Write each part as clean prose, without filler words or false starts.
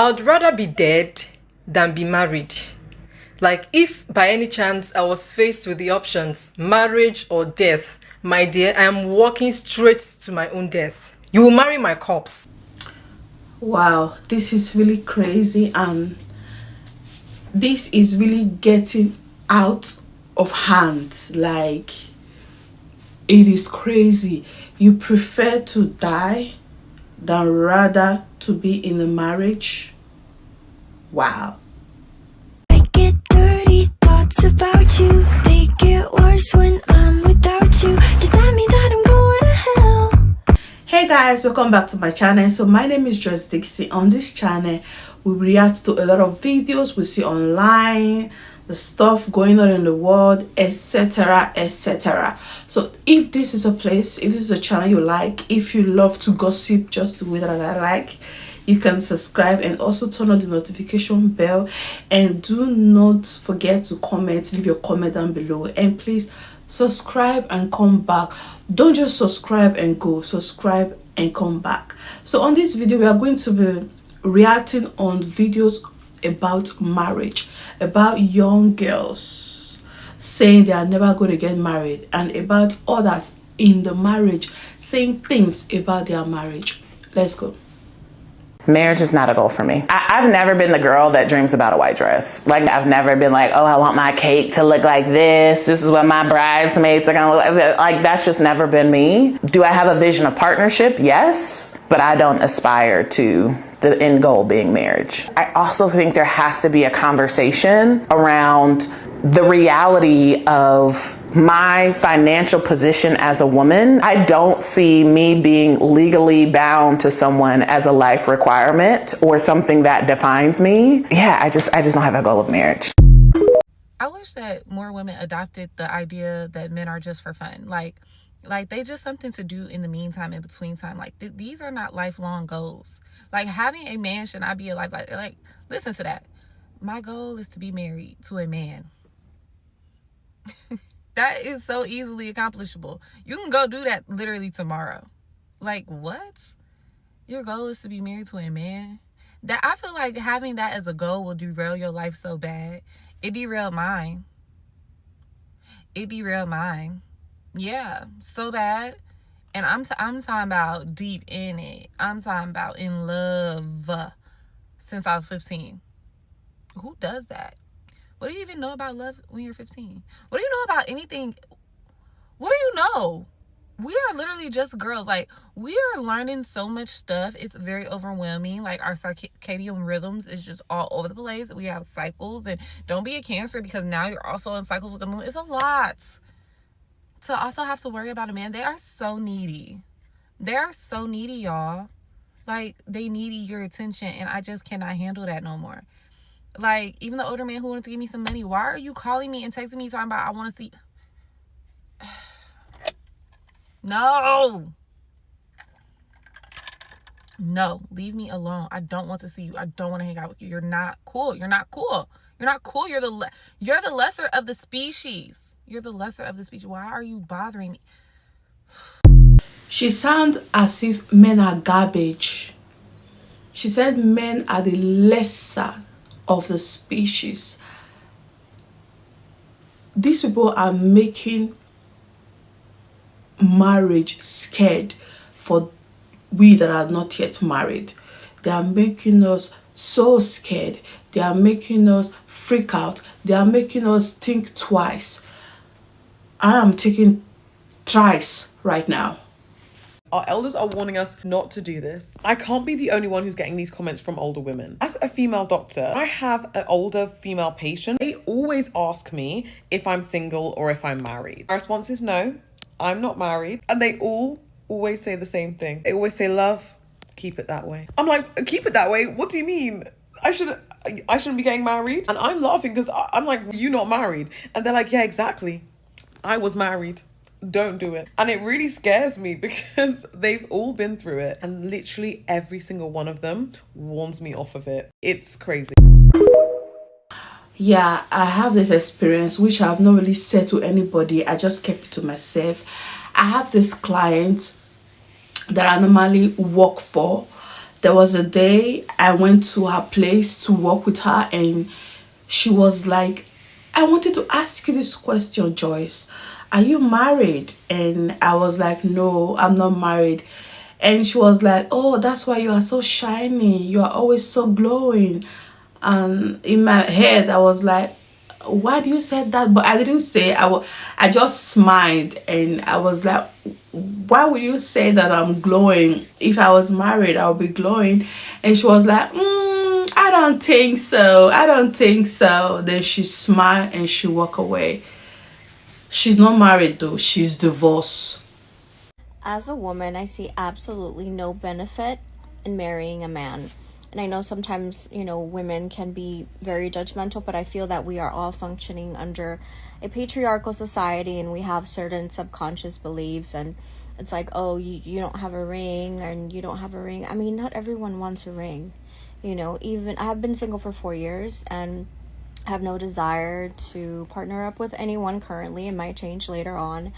I'd rather be dead than be married. Like, if by any chance I was faced with the options marriage or death, my dear, I am walking straight to my own death. You will marry my corpse. Wow, this is really crazy, and this is really getting out of hand. Like, it is crazy. You prefer to die than rather to be in a marriage? Wow. I get dirty thoughts about you. They get worse when I'm without you. Does that mean that I'm going to hell? Hey guys, welcome back to my channel. So my name is Dress Dixie. On this channel we react to a lot of videos we see online, the stuff going on in the world, etc, etc. So if this is a place, if this is a channel you like, if you love to gossip just the way that I like, you can subscribe and also turn on the notification bell, and do not forget to comment. Leave your comment down below, and please subscribe and come back. Don't just subscribe and go, subscribe and come back. So on this video we are going to be reacting on videos about marriage, about young girls saying they are never going to get married, and about others in the marriage saying things about their marriage. Let's go. Marriage is not a goal for me. I've never been the girl that dreams about a white dress. Like, I've never been like, oh, I want my cake to look like this. This is what my bridesmaids are gonna look like. Like, that's just never been me. Do I have a vision of partnership? Yes, but I don't aspire to the end goal being marriage. I also think there has to be a conversation around the reality of my financial position as a woman. I don't see me being legally bound to someone as a life requirement or something that defines me. Yeah, I just don't have a goal of marriage. I wish that more women adopted the idea that men are just for fun. Like they just something to do in the meantime, in between time. Like these are not lifelong goals. Like, having a man should not be a life. Like listen to that. My goal is to be married to a man. That is so easily accomplishable. You can go do that literally tomorrow. Like, what? Your goal is to be married to a man? That, I feel like having that as a goal will derail your life so bad. It derailed mine. It derailed mine. Yeah, so bad. And I'm talking about deep in it. I'm talking about in love since I was 15. Who does that? What do you even know about love when you're 15? What do you know about anything? What do you know? We are literally just girls. Like, we are learning so much stuff. It's very overwhelming. Like, our circadian rhythms is just all over the place. We have cycles, and don't be a Cancer because now you're also in cycles with the moon. It's a lot to also have to worry about a man. They are so needy. They are so needy, y'all. Like, they need your attention, and I just cannot handle that no more. Like, even the older man who wanted to give me some money, why are you calling me and texting me talking about I want to see? No, leave me alone. I don't want to see you. I don't want to hang out with you. You're not cool. You're not cool. You're not cool. You're the lesser of the species. You're the lesser of the species. Why are you bothering me? She sounds as if men are garbage. She said men are the lesser of the species. These people are making marriage scared for we that are not yet married. They are making us so scared. They are making us freak out. They are making us think twice. I am taking thrice right now. Our elders are warning us not to do this. I can't be the only one who's getting these comments from older women. As a female doctor, I have an older female patient. They always ask me if I'm single or if I'm married. My response is no, I'm not married. And they always say the same thing. They always say, love, keep it that way. I'm like, keep it that way? What do you mean? I shouldn't be getting married? And I'm laughing because I'm like, you not married? And they're like, yeah, exactly. I was married. Don't do it. And it really scares me because they've all been through it, and literally every single one of them warns me off of it. It's crazy. Yeah, I have this experience which I've not really said to anybody. I just kept it to myself. I have this client that I normally work for. There was a day I went to her place to work with her, and she was like, I wanted to ask you this question, Joyce. Are you married? And I was like, no, I'm not married. And she was like, oh, that's why you are so shiny. You are always so glowing. And in my head, I was like, why do you say that? But I didn't say. I just smiled, and I was like, why would you say that I'm glowing? If I was married, I would be glowing. And she was like, I don't think so. I don't think so. Then she smiled and she walked away. She's not married though. She's divorced. As a woman, I see absolutely no benefit in marrying a man. And I know sometimes, women can be very judgmental, but I feel that we are all functioning under a patriarchal society, and we have certain subconscious beliefs. And it's like, oh, you don't have a ring, and you don't have a ring. I mean, not everyone wants a ring. Even I have been single for 4 years, and have no desire to partner up with anyone currently. It might change later on.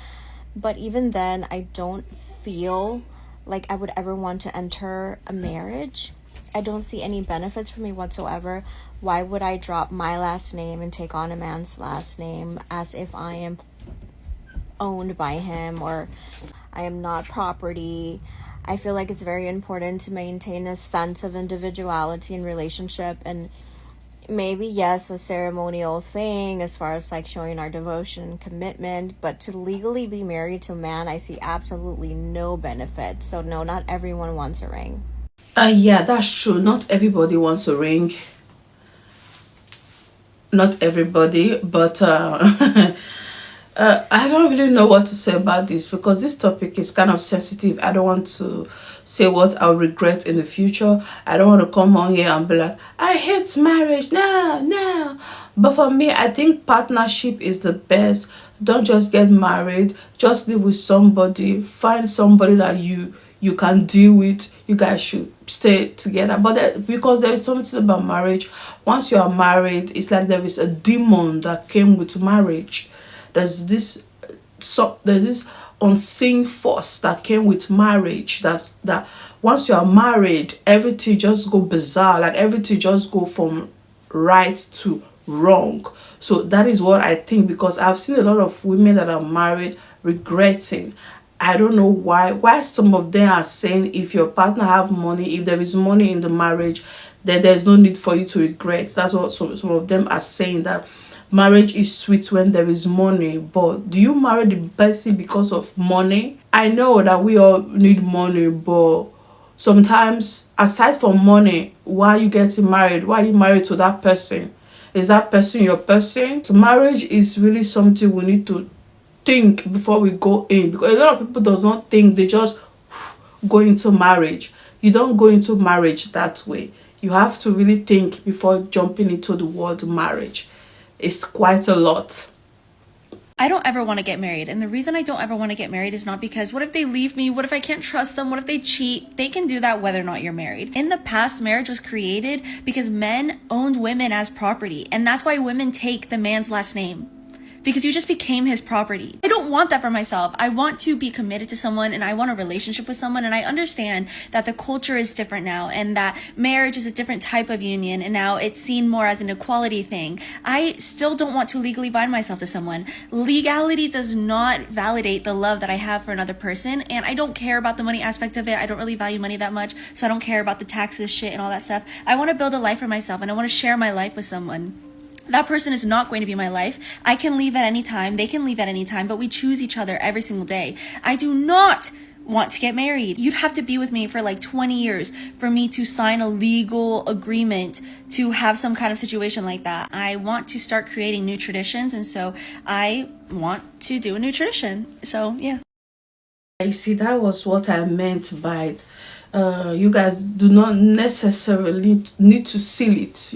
But even then, I don't feel like I would ever want to enter a marriage. I don't see any benefits for me whatsoever. Why would I drop my last name and take on a man's last name as if I am owned by him or I am not property? I feel like it's very important to maintain a sense of individuality in relationship, and maybe yes, a ceremonial thing as far as like showing our devotion and commitment, but to legally be married to a man, I see absolutely no benefit. So no, not everyone wants a ring. Yeah, that's true. Not everybody wants a ring. Not everybody, but I don't really know what to say about this, because this topic is kind of sensitive. I don't want to say what I'll regret in the future. I don't want to come on here and be like, I hate marriage. No, no. But for me, I think partnership is the best. Don't just get married. Just live with somebody. Find somebody that you can deal with. You guys should stay together. But because there is something about marriage, once you are married, it's like there is a demon that came with marriage. There's this unseen force that came with marriage. That once you are married, everything just go bizarre. Like everything just go from right to wrong. So that is what I think, because I've seen a lot of women that are married regretting. I don't know why some of them are saying if your partner have money, if there is money in the marriage, then there's no need for you to regret. That's what some of them are saying, that marriage is sweet when there is money. But do you marry the person because of money? I know that we all need money, but sometimes aside from money, why are you getting married? Why are you married to that person? Is that person your person? So marriage is really something we need to think before we go in, because a lot of people does not think, they just go into marriage. You don't go into marriage that way. You have to really think before jumping into the word marriage. It's quite a lot. I don't ever want to get married. And the reason I don't ever want to get married is not because what if they leave me? What if I can't trust them? What if they cheat? They can do that whether or not you're married. In the past, marriage was created because men owned women as property. And that's why women take the man's last name, because you just became his property. I don't want that for myself. I want to be committed to someone, and I want a relationship with someone, and I understand that the culture is different now, and that marriage is a different type of union, and now it's seen more as an equality thing. I still don't want to legally bind myself to someone. Legality does not validate the love that I have for another person, and I don't care about the money aspect of it. I don't really value money that much, so I don't care about the taxes shit and all that stuff. I want to build a life for myself, and I want to share my life with someone. That person is not going to be my life. I can leave at any time. They can leave at any time, but we choose each other every single day. I do not want to get married. You'd have to be with me for like 20 years for me to sign a legal agreement to have some kind of situation like that. I want to start creating new traditions, and so I want to do a new tradition. So, yeah. You see, that was what I meant by you guys do not necessarily need to seal it,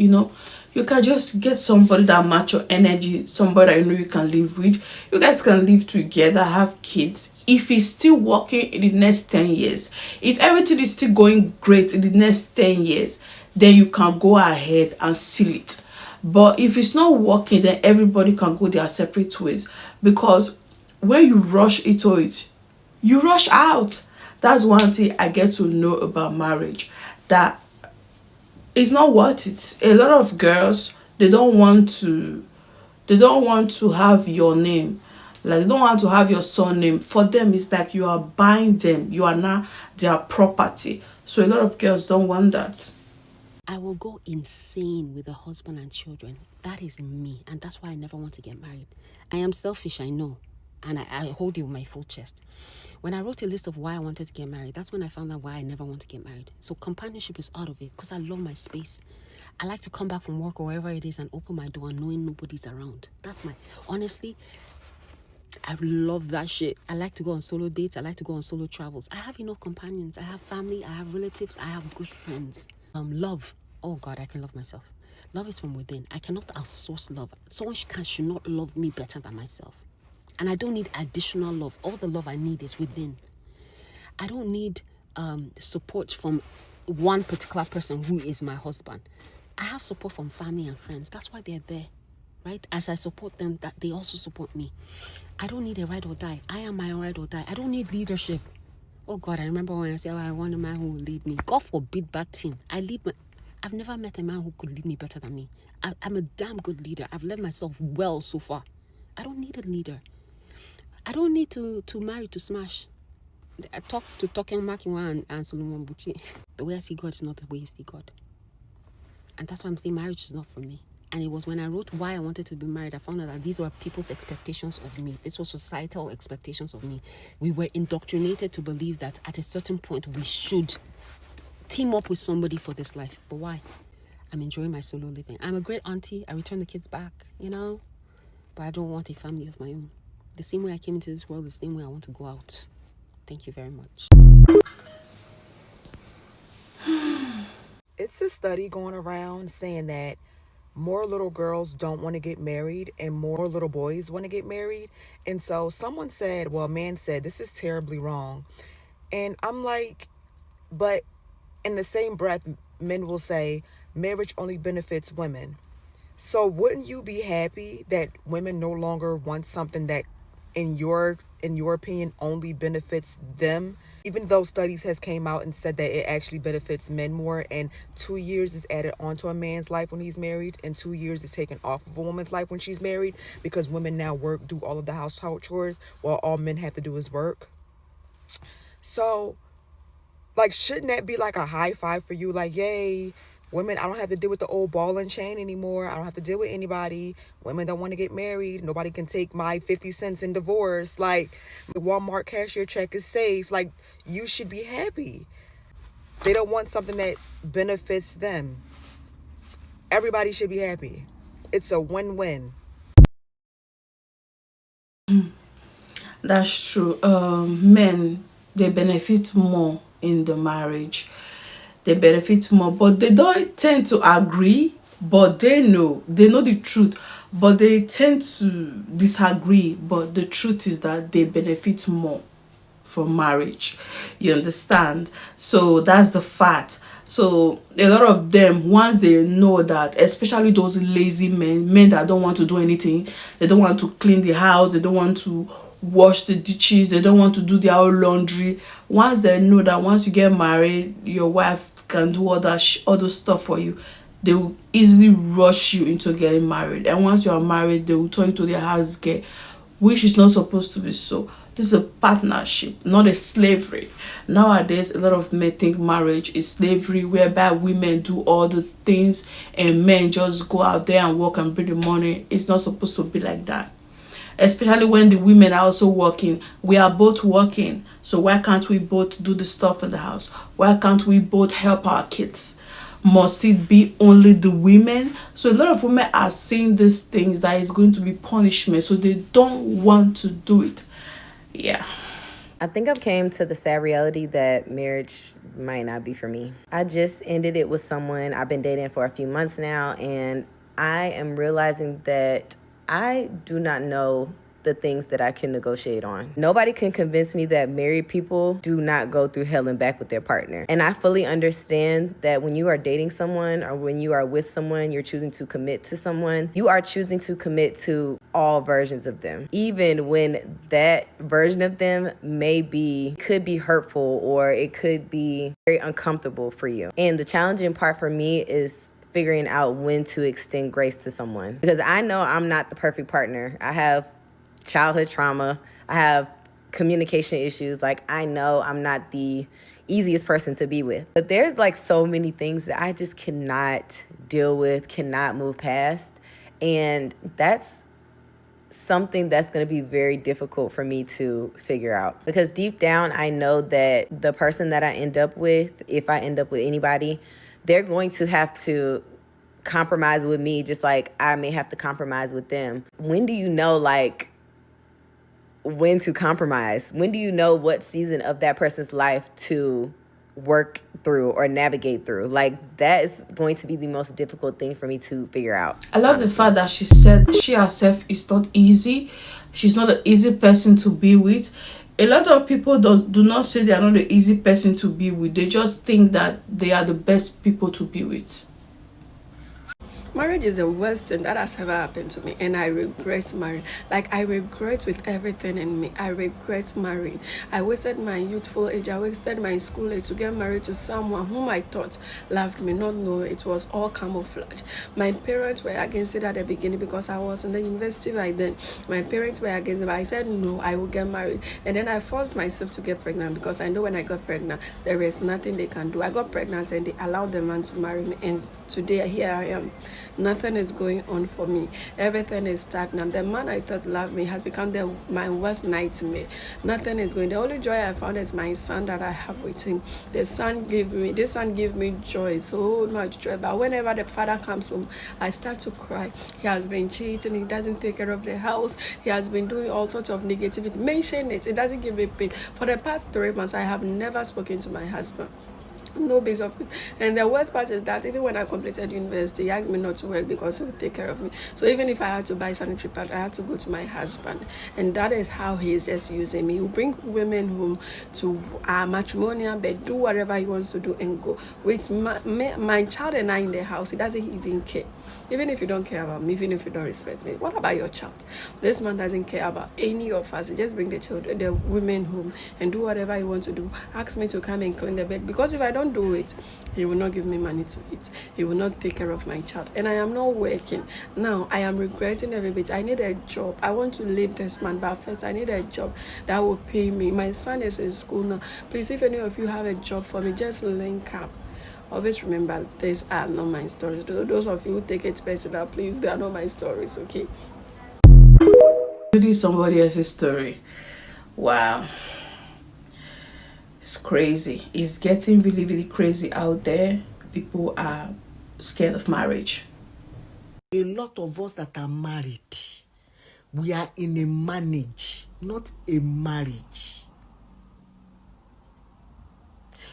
You can just get somebody that match your energy, somebody that you know you can live with. You guys can live together, have kids. If it's still working in the next 10 years, if everything is still going great in the next 10 years, then you can go ahead and seal it. But if it's not working, then everybody can go their separate ways. Because when you rush into it, you rush out. That's one thing I get to know about marriage. that it's not worth it. A lot of girls, they don't want to have your name, like they don't want to have your surname. For them, it's like you are buying them, you are now their property. So a lot of girls don't want that. I will go insane with a husband and children. That is me, and that's why I never want to get married. I am selfish, I know, and I hold you with my full chest. When I wrote a list of why I wanted to get married, that's when I found out why I never want to get married. So companionship is out of it because I love my space. I like to come back from work or wherever it is and open my door knowing nobody's around. Honestly, I love that shit. I like to go on solo dates. I like to go on solo travels. I have enough companions. I have family. I have relatives. I have good friends. Love. Oh God, I can love myself. Love is from within. I cannot outsource love. Someone should not love me better than myself. And I don't need additional love. All the love I need is within. I don't need support from one particular person who is my husband. I have support from family and friends. That's why they're there, right? As I support them, that they also support me. I don't need a ride or die. I am my ride or die. I don't need leadership. Oh God, I remember when I said, I want a man who will lead me. God forbid bad thing. I've never met a man who could lead me better than me. I'm a damn good leader. I've led myself well so far. I don't need a leader. I don't need to marry to smash. I talk to Token Makiwa and Solomon Buti. The way I see God is not the way you see God. And that's why I'm saying marriage is not for me. And it was when I wrote why I wanted to be married, I found out that these were people's expectations of me. This was societal expectations of me. We were indoctrinated to believe that at a certain point we should team up with somebody for this life. But why? I'm enjoying my solo living. I'm a great auntie. I return the kids back, but I don't want a family of my own. The same way I came into this world, the same way I want to go out. Thank you very much. It's a study going around saying that more little girls don't want to get married and more little boys want to get married. And so someone said, well, a man said, this is terribly wrong. And I'm like, but in the same breath, men will say marriage only benefits women. So wouldn't you be happy that women no longer want something that in your opinion only benefits them, even though studies has came out and said that it actually benefits men more, and 2 years is added onto a man's life when he's married and 2 years is taken off of a woman's life when she's married, because women now do all of the household chores while all men have to do is work. So like, shouldn't that be like a high five for you? Like, yay, women, I don't have to deal with the old ball and chain anymore. I don't have to deal with anybody. Women don't want to get married. Nobody can take my 50 cents in divorce. Like, the Walmart cashier check is safe. Like, you should be happy. They don't want something that benefits them. Everybody should be happy. It's a win-win. That's true. Men, they benefit more in the marriage. They benefit more, but they don't tend to agree. But they know the truth, but they tend to disagree. But the truth is that they benefit more from marriage. You understand? So that's the fact. So a lot of them, once they know that, especially those lazy men that don't want to do anything, they don't want to clean the house, they don't want to wash the dishes, they don't want to do their own laundry. Once they know that once you get married, your wife can do all those stuff for you, they will easily rush you into getting married. And once you are married, they will turn you to their house girl, which is not supposed to be so. This is a partnership, not a slavery. Nowadays, a lot of men think marriage is slavery, whereby women do all the things and men just go out there and work and bring the money. It's not supposed to be like that. Especially when the women are also working. We are both working. So why can't we both do the stuff in the house? Why can't we both help our kids? Must it be only the women? So a lot of women are seeing these things that is going to be punishment, so they don't want to do it. Yeah. I think I've came to the sad reality that marriage might not be for me. I just ended it with someone I've been dating for a few months now, and I am realizing that I do not know the things that I can negotiate on. Nobody can convince me that married people do not go through hell and back with their partner. And I fully understand that when you are dating someone or when you are with someone, you're choosing to commit to someone, you are choosing to commit to all versions of them, even when that version of them could be hurtful or it could be very uncomfortable for you. And the challenging part for me is figuring out when to extend grace to someone, because I know I'm not the perfect partner. I have childhood trauma. I have communication issues. Like, I know I'm not the easiest person to be with, but there's like so many things that I just cannot deal with, cannot move past. And that's something that's going to be very difficult for me to figure out, because deep down, I know that the person that I end up with, if I end up with anybody, they're going to have to compromise with me just like I may have to compromise with them. When do you know, like, when to compromise? When do you know what season of that person's life to work through or navigate through? Like, that is going to be the most difficult thing for me to figure out. I love the fact that she said she herself is not easy. She's not an easy person to be with. A lot of people do not say they are not an easy person to be with. They just think that they are the best people to be with. Marriage is the worst thing that has ever happened to me, and I regret marrying. Like, I regret with everything in me. I regret marrying. I wasted my youthful age, I wasted my school age to get married to someone whom I thought loved me, not knowing it was all camouflage. My parents were against it at the beginning because I was in the university by then. My parents were against it, but I said no, I will get married. And then I forced myself to get pregnant because I know when I got pregnant, there is nothing they can do. I got pregnant and they allowed the man to marry me, and today here I am. Nothing is going on for me. Everything is stagnant. The man I thought loved me has become my worst nightmare. Nothing is going. The only joy I found is my son that I have with him. This son gave me joy, so much joy. But whenever the father comes home, I start to cry. He has been cheating. He doesn't take care of the house. He has been doing all sorts of negativity. Mention it. It doesn't give me pain. For the past 3 months, I have never spoken to my husband. No base of it. And the worst part is that even when I completed university, he asked me not to work because he would take care of me. So even if I had to buy sanitary pad, I had to go to my husband. And that is how he is just using me. He will bring women home to our matrimonial bed, do whatever he wants to do and go. With my child and I in the house, he doesn't even care. Even if you don't care about me, even if you don't respect me, what about your child? This man doesn't care about any of us. He just bring the children, the women home and do whatever he wants to do. Ask me to come and clean the bed, because if I don't do it, he will not give me money to eat. He will not take care of my child. And I am not working. Now, I am regretting every bit. I need a job. I want to leave this man, but first I need a job that will pay me. My son is in school now. Please, if any of you have a job for me, just link up. Always remember, these are not my stories. Those of you who take it personal, please, they are not my stories, okay? It is somebody else's story. Wow. It's crazy. It's getting really, really crazy out there. People are scared of marriage. A lot of us that are married, we are in a marriage, not a marriage.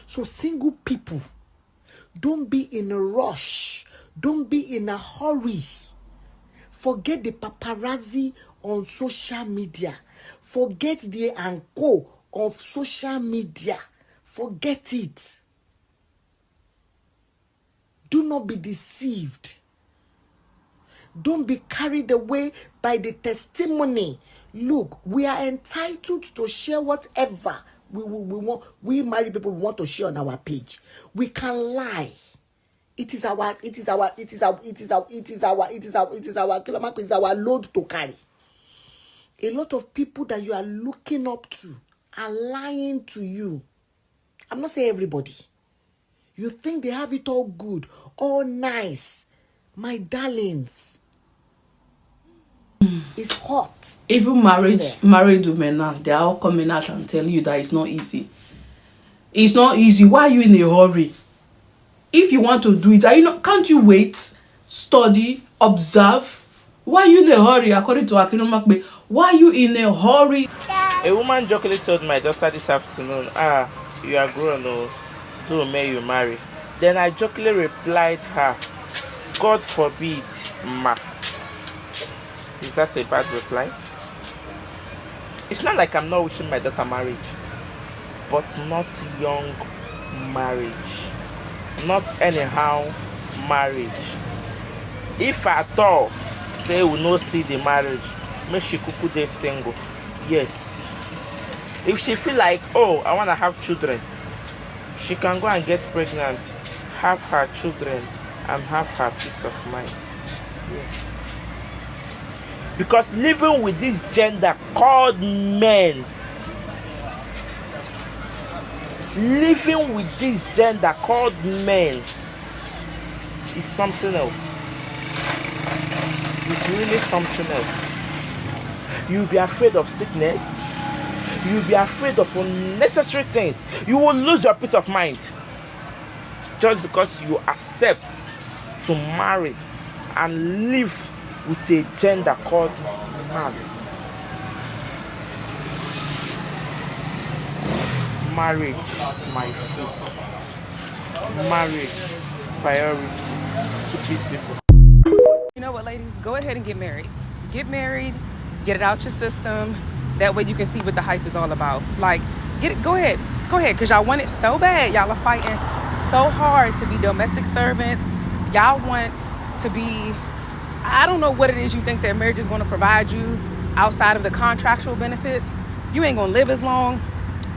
So single people, don't be in a rush. Don't be in a hurry. Forget the paparazzi on social media. Forget the anchor of social media. Forget it. Do not be deceived. Don't be carried away by the testimony. Look, we are entitled to share whatever we want. We married people want to share on our page. We can lie. It is our load to carry. A lot of people that you are looking up to are lying to you. I'm not saying everybody. You think they have it all good, all nice. My darlings, it's hot. Even married women now, they are all coming out and telling you that it's not easy. It's not easy. Why are you in a hurry? If you want to do it, can't you wait, study, observe? Why are you in a hurry? According to Akinomakbe, why are you in a hurry? A woman jokingly told my daughter this afternoon, you are grown, do may you marry. Then I jokingly replied her, God forbid, ma. Is that a bad reply? It's not like I'm not wishing my daughter marriage, but not young marriage, not anyhow marriage. If at all say we no see the marriage, make she kuku dey single. Yes. If she feel like, oh, I want to have children, she can go and get pregnant, have her children, and have her peace of mind. Yes. Because living with this gender called men, living with this gender called men is something else. It's really something else. You'll be afraid of sickness. You'll be afraid of unnecessary things. You will lose your peace of mind just because you accept to marry and live with a gender called man. Marriage, my faith. Marriage, priority. Stupid people. You know what, ladies? Go ahead and get married. Get married, get it out your system. That way you can see what the hype is all about. Like, get it, go ahead, because y'all want it so bad. Y'all are fighting so hard to be domestic servants. Y'all want to be, I don't know what it is you think that marriage is going to provide you outside of the contractual benefits. You ain't going to live as long.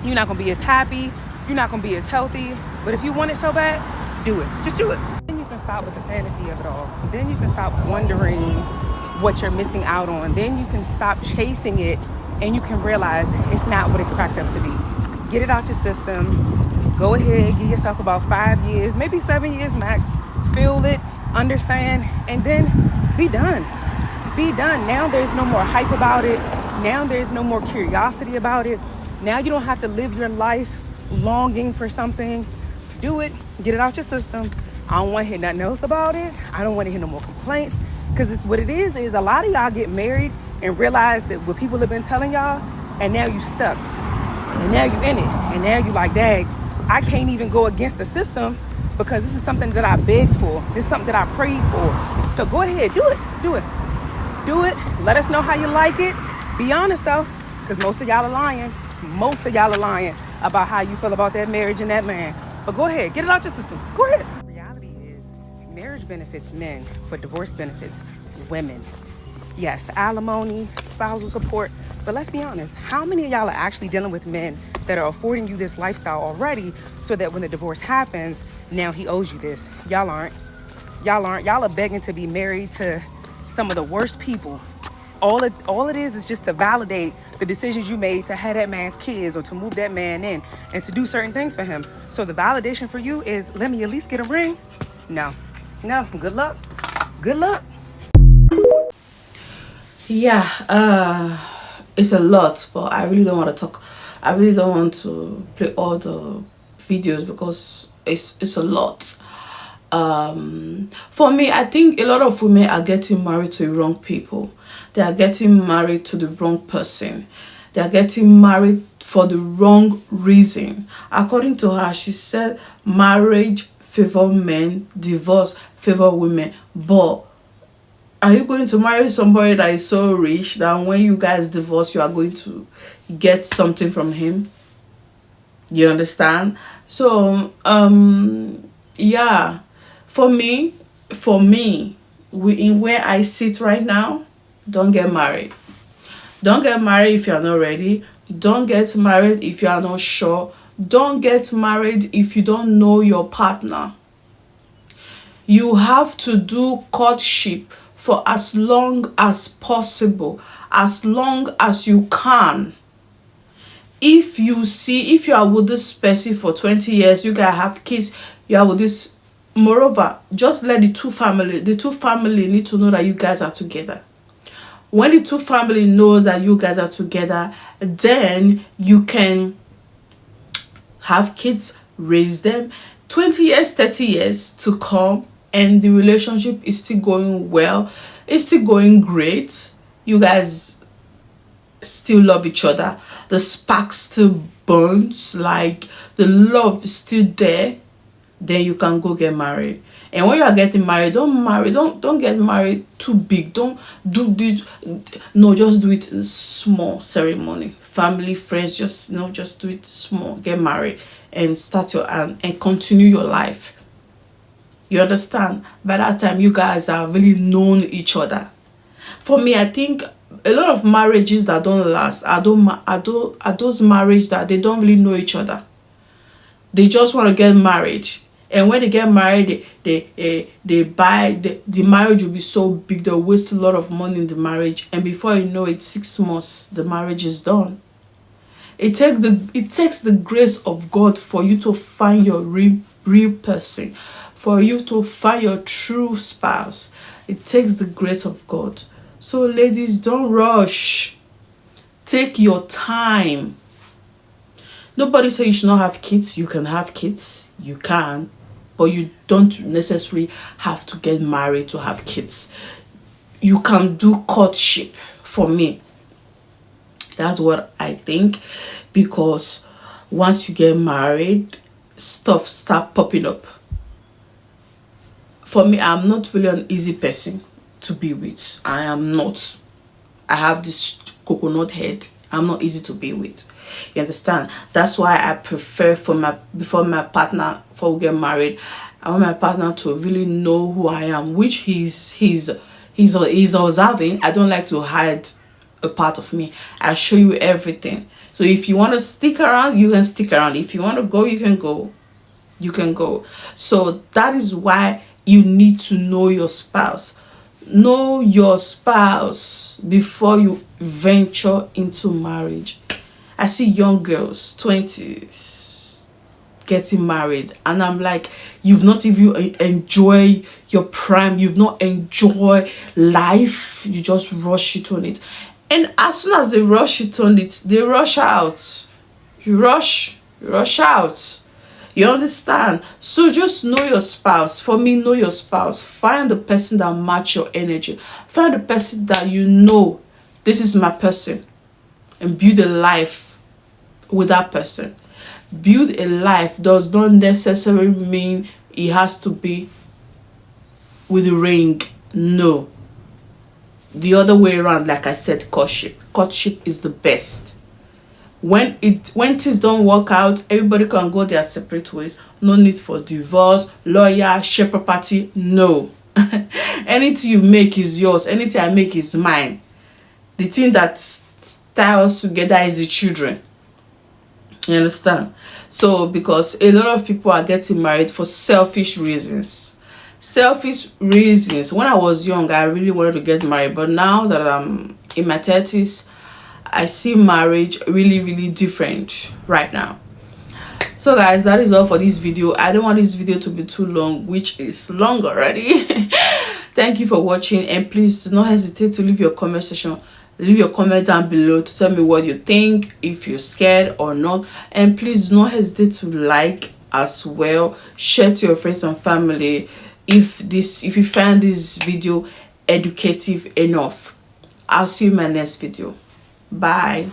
You're not going to be as happy. You're not going to be as healthy. But if you want it so bad, do it. Just do it. Then you can stop with the fantasy of it all. Then you can stop wondering what you're missing out on. Then you can stop chasing it, and you can realize it's not what it's cracked up to be. Get it out your system. Go ahead, give yourself about 5 years, maybe 7 years max. Feel it, understand, and then be done. Be done. Now there's no more hype about it. Now there's no more curiosity about it. Now you don't have to live your life longing for something. Do it. Get it out your system. I don't want to hear nothing else about it. I don't want to hear no more complaints. Because it's what it is a lot of y'all get married and realize that what people have been telling y'all, and now you stuck. And now you in it. And now you like, dang, I can't even go against the system because this is something that I begged for. This is something that I prayed for. So go ahead, do it. Do it. Do it. Let us know how you like it. Be honest though, because most of y'all are lying. Most of y'all are lying about how you feel about that marriage and that man. But go ahead, get it out your system. Go ahead. The reality is, marriage benefits men, but divorce benefits women. Yes, alimony, spousal support, but let's be honest, how many of y'all are actually dealing with men that are affording you this lifestyle already so that when the divorce happens, now he owes you this? Y'all aren't. Y'all aren't. Y'all are begging to be married to some of the worst people. All it is just to validate the decisions you made to have that man's kids or to move that man in and to do certain things for him. So the validation for you is, let me at least get a ring. No, good luck. Good luck. Yeah, it's a lot, but I really don't want to talk. I really don't want to play all the videos because it's a lot. For me, I think a lot of women are getting married to the wrong people. They are getting married to the wrong person. They are getting married for the wrong reason. According to her, she said marriage favor men, divorce favor women. But are you going to marry somebody that is so rich that when you guys divorce, you are going to get something from him? You understand? So, yeah, for me, in where I sit right now, don't get married. Don't get married if you're not ready. Don't get married if you are not sure. Don't get married if you don't know your partner. You have to do courtship for as long as possible, as long as you can. If you are with this person for 20 years, you guys have kids, you are with this. Moreover, just let the two family need to know that you guys are together. When the two family know that you guys are together, then you can have kids, raise them. 20 years, 30 years to come, and the relationship is still going well, it's still going great. You guys still love each other, the spark still burns, like the love is still there. then you can go get married. And when you are getting married, don't get married too big. Don't do this. No, just do it in small ceremony. Family, friends, just do it small. Get married and start your and continue your life. You understand? By that time, you guys are really known each other. For me, I think a lot of marriages that don't last are those marriages that they don't really know each other. They just want to get married, and when they get married, they buy the marriage will be so big, they'll waste a lot of money in the marriage, and before you know it, 6 months the marriage is done. It takes the grace of God for you to find your real person, for you to find your true spouse. It takes the grace of God. So ladies, don't rush. Take your time. Nobody said you should not have kids. You can have kids. You can. But you don't necessarily have to get married to have kids. You can do courtship. For me, that's what I think. Because once you get married, stuff start popping up. For me, I'm not really an easy person to be with. I am not. I have this coconut head. I'm not easy to be with. You understand? That's why I prefer before we get married, I want my partner to really know who I am, which he's observing. I don't like to hide a part of me. I show you everything. So if you want to stick around, you can stick around. If you want to go, you can go. You can go. So that is why you need to know your spouse. Know your spouse before you venture into marriage. I see young girls, 20s, getting married, and I'm like, you've not even enjoyed your prime. You've not enjoyed life. You just rush it on it. And as soon as they rush it on it, they rush out. You rush out. You understand? So just know your spouse. For me, know your spouse. Find the person that match your energy. Find the person that you know, this is my person. And build a life with that person. Build a life does not necessarily mean it has to be with a ring. No. The other way around, like I said, courtship. Courtship is the best. When things don't work out, everybody can go their separate ways. No need for divorce, lawyer, share property. No. Anything you make is yours. Anything I make is mine. The thing that ties us together is the children. You understand? So because a lot of people are getting married for selfish reasons. Selfish reasons. When I was young, I really wanted to get married, but now that I'm in my 30s, I see marriage really different right now. So guys, that is all for this video. I don't want this video to be too long, which is long already. Thank you for watching, and please do not hesitate to leave your comment section. Leave your comment down below to tell me what you think, if you're scared or not. And please do not hesitate to like as well. Share to your friends and family if you find this video educative enough. I'll see you in my next video. Bye.